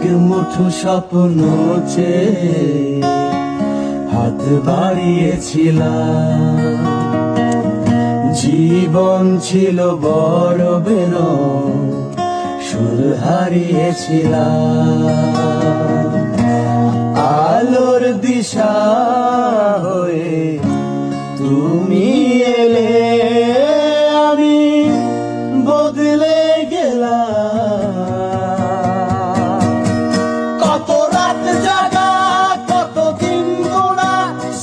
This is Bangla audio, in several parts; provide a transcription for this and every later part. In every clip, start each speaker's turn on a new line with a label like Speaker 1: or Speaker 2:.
Speaker 1: এক মুঠো স্বপ্ন চেয়ে হাত বাড়িয়েছিলাম। জীবন ছিল বড় বেরং, সুর হারিয়েছিলাম। আলোর দিশা হয়ে তুমি এলে, আমি বদলে গেলাম। কত রাত জাগা, কত দিন গোনা,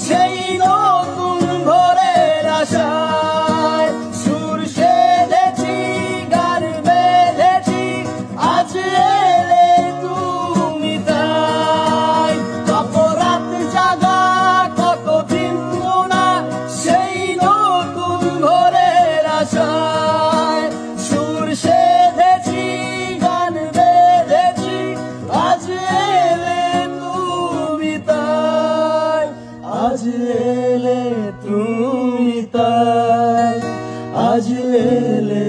Speaker 1: সেই নতুন ভোরের আশায় সুর সেধেছি, গান বেঁধেছি, আজ এলে তুমি তাই। কত রাত জাগা, কত দিন গোনা, সেই নতুন ভোরের আশায় সুর সেধেছি, গান বেঁধেছি, আজ এলে তুমি তাই। আজ এলে তুমি তাই, আজ এলে